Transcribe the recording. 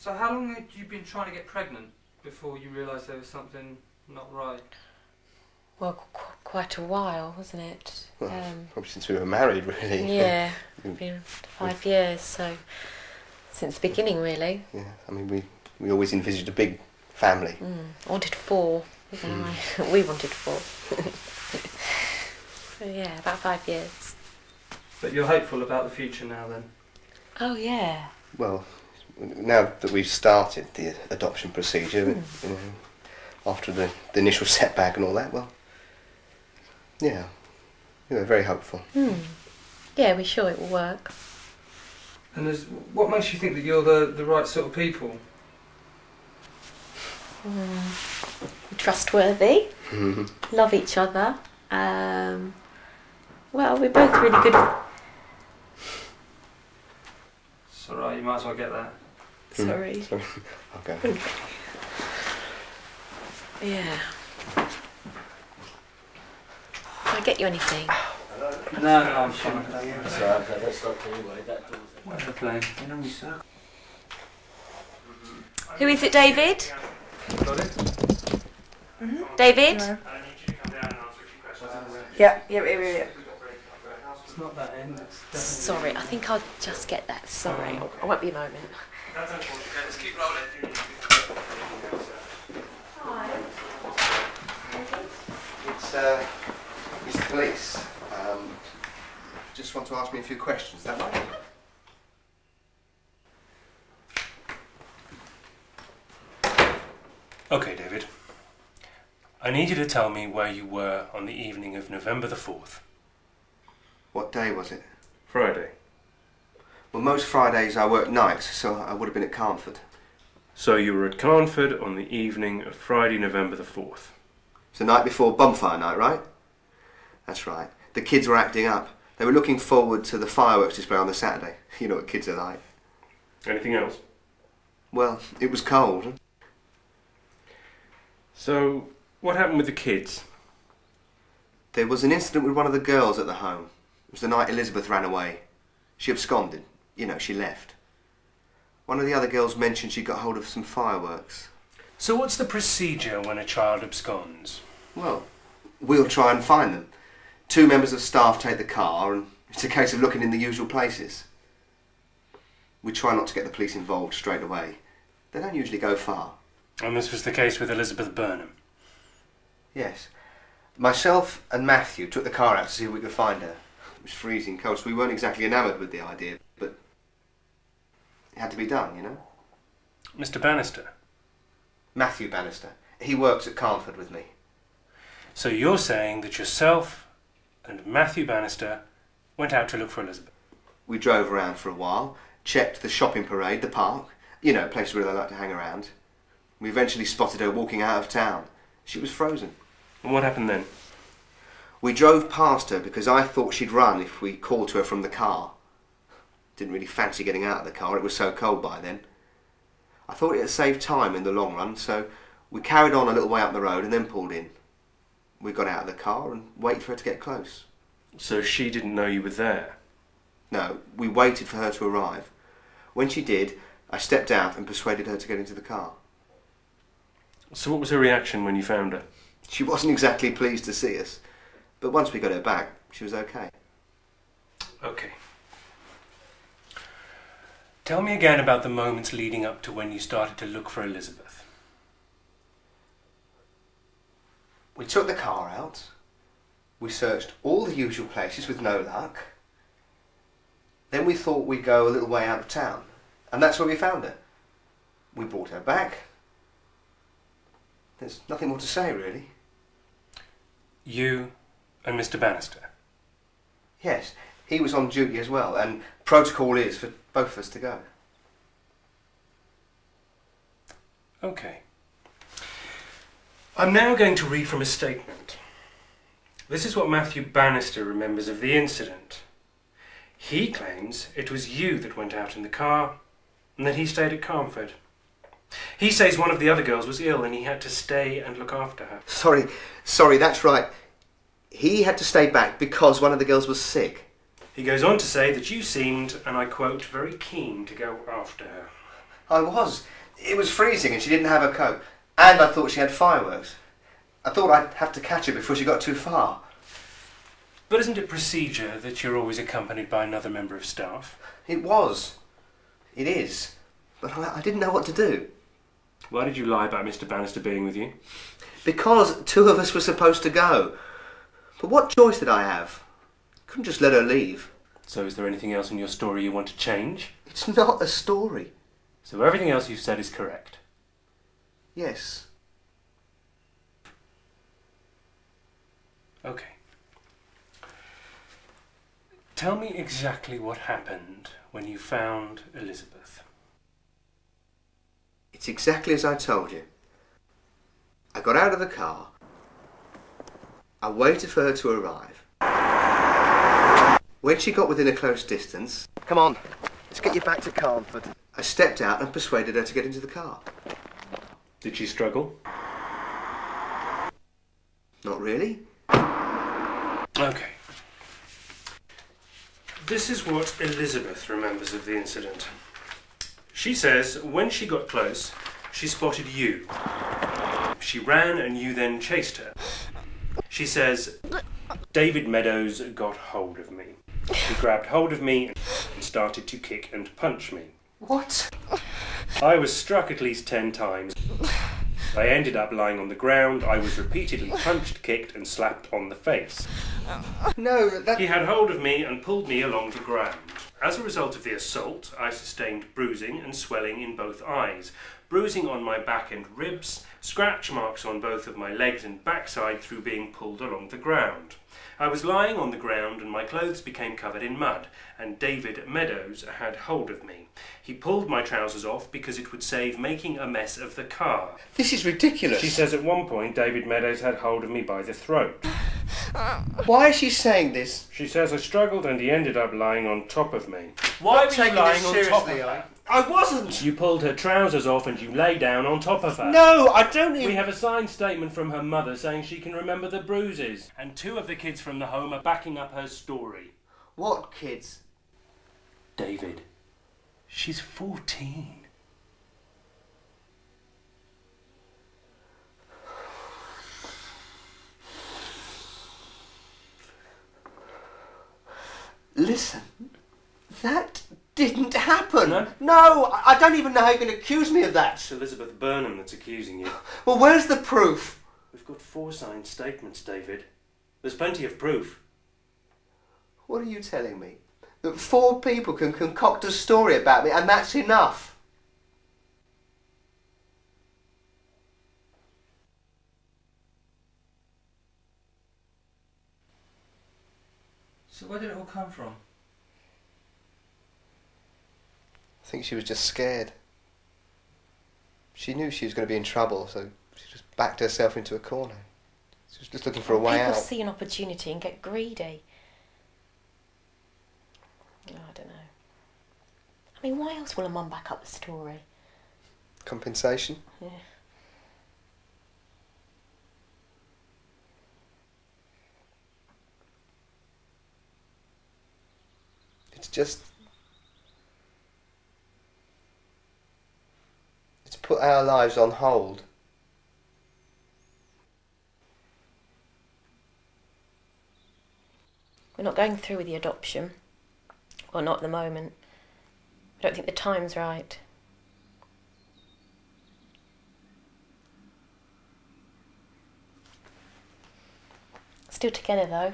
So how long had you been trying to get pregnant before you realised there was something not right? Well, quite a while, wasn't it? Well, probably since we were married, really. Yeah, it's been 5 years, so since the beginning, really. Yeah, I mean, we always envisaged a big family. I wanted 4, we wanted 4. So yeah, about 5 years. But you're hopeful about the future now, then? Oh, yeah. Well, now that we've started the adoption procedure, you know, after the initial setback and all that, well, yeah, we're very hopeful. Yeah, we're sure it will work. And what makes you think that you're the right sort of people? We're trustworthy, love each other. Well, we're both really good. It's alright, you might as well get that. Sorry. Okay. Yeah. Can I get you anything? No, I'm fine. Whatever playing. You know, so. Who is it, David? Got it? David? I need you to come down and answer a few questions. Yeah. It's not that end, it's definitely... Sorry, I think I'll just get that. Sorry, I won't be a moment. That's unfortunate. Let's keep rolling. It's the police. Just want to ask me a few questions, is that right? Okay, David. I need you to tell me where you were on the evening of November the 4th. What day was it? Friday. Well, most Fridays I work nights, so I would have been at Carnford. So you were at Carnford on the evening of Friday, November the 4th. It's the night before bonfire night, right? That's right. The kids were acting up. They were looking forward to the fireworks display on the Saturday. You know what kids are like. Anything else? Well, it was cold. So, what happened with the kids? There was an incident with one of the girls at the home. It was the night Elizabeth ran away. She absconded. You know, she left. One of the other girls mentioned she got hold of some fireworks. So what's the procedure when a child absconds? Well, we'll try and find them. 2 members of staff take the car, and it's a case of looking in the usual places. We try not to get the police involved straight away. They don't usually go far. And this was the case with Elizabeth Burnham? Yes. Myself and Matthew took the car out to see if we could find her. It was freezing cold, so we weren't exactly enamoured with the idea, but it had to be done, you know? Mr. Bannister? Matthew Bannister. He works at Carnford with me. So you're saying that yourself and Matthew Bannister went out to look for Elizabeth? We drove around for a while, checked the shopping parade, the park, you know, places where they like to hang around. We eventually spotted her walking out of town. She was frozen. And what happened then? We drove past her because I thought she'd run if we called to her from the car. Didn't really fancy getting out of the car, it was so cold by then. I thought it'd save time in the long run, so we carried on a little way up the road and then pulled in. We got out of the car and waited for her to get close. So she didn't know you were there? No, we waited for her to arrive. When she did, I stepped out and persuaded her to get into the car. So what was her reaction when you found her? She wasn't exactly pleased to see us, but once we got her back, she was okay. Okay. Tell me again about the moments leading up to when you started to look for Elizabeth. We took the car out. We searched all the usual places with no luck. Then we thought we'd go a little way out of town, and that's where we found her. We brought her back. There's nothing more to say, really. You and Mr. Bannister? Yes, he was on duty as well, and protocol is for both of us to go. Okay. I'm now going to read from a statement. This is what Matthew Bannister remembers of the incident. He claims it was you that went out in the car and that he stayed at Carnford. He says one of the other girls was ill and he had to stay and look after her. Sorry, that's right. He had to stay back because one of the girls was sick. He goes on to say that you seemed, and I quote, very keen to go after her. I was. It was freezing and she didn't have her coat. And I thought she had fireworks. I thought I'd have to catch her before she got too far. But isn't it procedure that you're always accompanied by another member of staff? It was. It is. But I didn't know what to do. Why did you lie about Mr. Bannister being with you? Because two of us were supposed to go. But what choice did I have? Couldn't just let her leave. So is there anything else in your story you want to change? It's not a story. So everything else you've said is correct? Yes. Okay. Tell me exactly what happened when you found Elizabeth. It's exactly as I told you. I got out of the car. I waited for her to arrive. When she got within a close distance... Come on, let's get you back to Carnford. I stepped out and persuaded her to get into the car. Did she struggle? Not really. Okay. This is what Elizabeth remembers of the incident. She says when she got close, she spotted you. She ran and you then chased her. She says, David Meadows got hold of me. He grabbed hold of me and started to kick and punch me. What? I was struck at least 10 times. I ended up lying on the ground. I was repeatedly punched, kicked and slapped on the face. No, that... He had hold of me and pulled me along the ground. As a result of the assault, I sustained bruising and swelling in both eyes, bruising on my back and ribs, scratch marks on both of my legs and backside through being pulled along the ground. I was lying on the ground and my clothes became covered in mud, and David Meadows had hold of me. He pulled my trousers off because it would save making a mess of the car. This is ridiculous. She says at one point David Meadows had hold of me by the throat. Why is she saying this? She says I struggled and he ended up lying on top of me. Why were you taking lying this on top of seriously, her? I wasn't! You pulled her trousers off and you lay down on top of her. No, I don't even... We have a signed statement from her mother saying she can remember the bruises. And 2 of the kids from the home are backing up her story. What kids? David, she's 14. Listen, that didn't happen. No? No, I don't even know how you can accuse me of that. It's Elizabeth Burnham that's accusing you. Well, where's the proof? We've got 4 signed statements, David. There's plenty of proof. What are you telling me? That 4 people can concoct a story about me and that's enough? So where did it all come from? I think she was just scared. She knew she was going to be in trouble, so she just backed herself into a corner. She was just looking for a way People out. see an opportunity and get greedy. Oh, I don't know. I mean, why else will a mum back up the story? Compensation? Yeah. It's just... It's put our lives on hold. We're not going through with the adoption. Well, not at the moment. I don't think the time's right. Still together, though.